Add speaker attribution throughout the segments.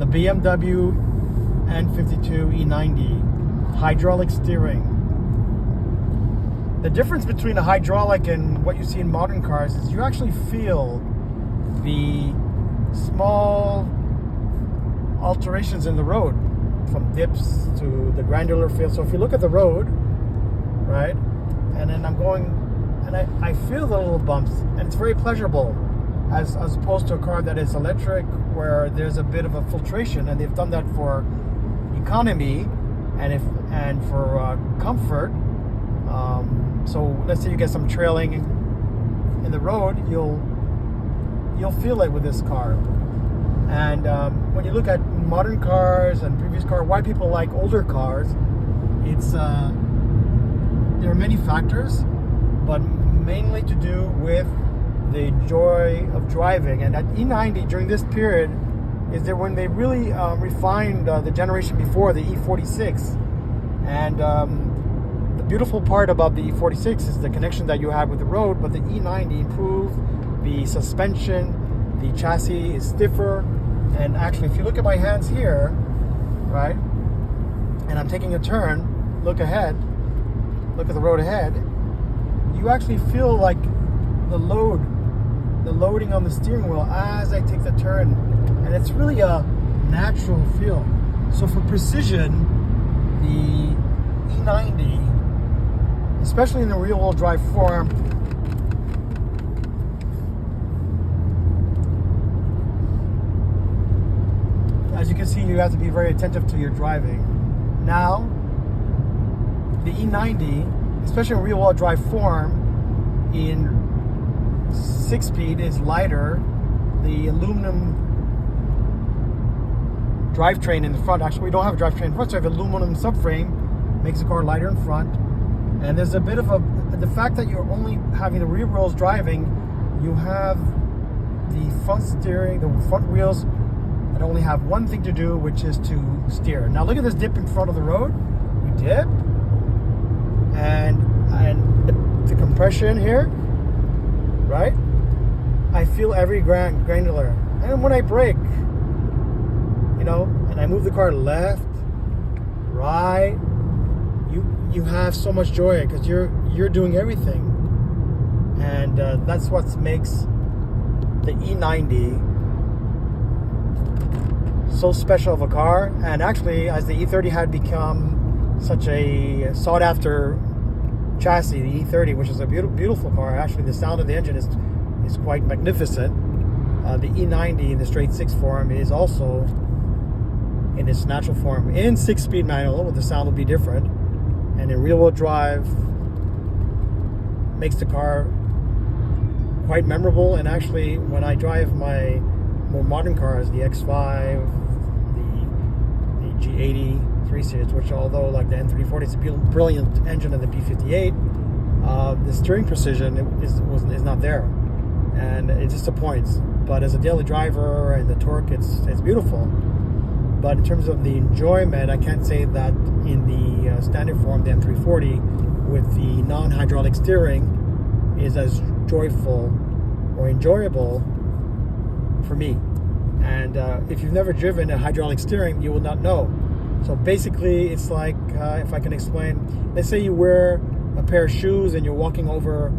Speaker 1: the BMW N52 E90 hydraulic steering. The difference between a hydraulic and what you see in modern cars is you actually feel the small alterations in the road, from dips to the granular feel. So if you look at the road, right, and then I'm going, and I feel the little bumps, and it's very pleasurable, as opposed to a car that is electric, where there's a bit of a filtration, and they've done that for economy and for comfort. So let's say you get some trailing in the road, you'll feel it with this car. And when you look at modern cars and previous cars, why people like older cars, it's there are many factors, but mainly to do with the joy of driving. And at E90 during this period is that when they really refined the generation before, the E46. And the beautiful part about the E46 is the connection that you have with the road, but the E90 improved the suspension, the chassis is stiffer. And actually, if you look at my hands here, right, and I'm taking a turn, look ahead, look at the road ahead, you actually feel like the loading on the steering wheel as I take the turn. And it's really a natural feel. So for precision, the E90, especially in the rear-wheel drive form, as you can see, you have to be very attentive to your driving. Now, the E90, especially in rear-wheel drive form, in 6-speed is lighter. The aluminum drivetrain in the front, actually we don't have a drivetrain in front, so I have aluminum subframe, makes the car lighter in front. And there's a bit of the fact that you're only having the rear wheels driving, you have the front steering, the front wheels that only have one thing to do, which is to steer. Now look at this dip in front of the road. We dip, and the compression here, right? I feel every granular. And when I brake, you know, and I move the car left, right, you have so much joy because you're doing everything. And that's what makes the E90 so special of a car. And actually, as the E30 had become such a sought after chassis, the E30, which is a beautiful car, actually the sound of the engine is quite magnificent. The E90 in the straight 6 form is also in its natural form in 6-speed manual, the sound will be different, and in rear-wheel drive makes the car quite memorable. And actually, when I drive my more modern cars, the X5, the G80 3 Series, which although like the N340 is a brilliant engine of the P58, the steering precision is not there, and it disappoints. But as a daily driver and the torque, it's beautiful. But in terms of the enjoyment, I can't say that in the standard form, the M340, with the non-hydraulic steering, is as joyful or enjoyable for me. And if you've never driven a hydraulic steering, you will not know. So basically, it's like, if I can explain, let's say you wear a pair of shoes and you're walking over,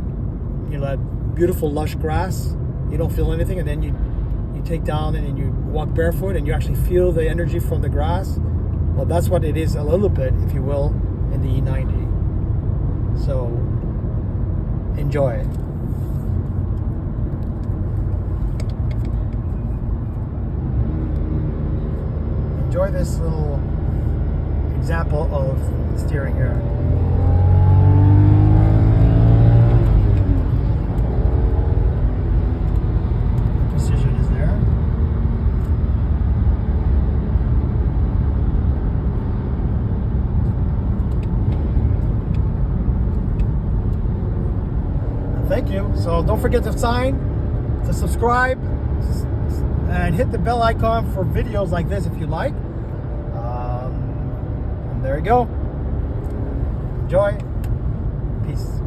Speaker 1: you know, that beautiful lush grass, you don't feel anything, and then you take down and then you walk barefoot and you actually feel the energy from the grass. Well, that's what it is a little bit, if you will, in the E90. So enjoy it. Enjoy this little example of steering here. Thank you. So don't forget to subscribe, and hit the bell icon for videos like this if you like. And there you go. Enjoy. Peace.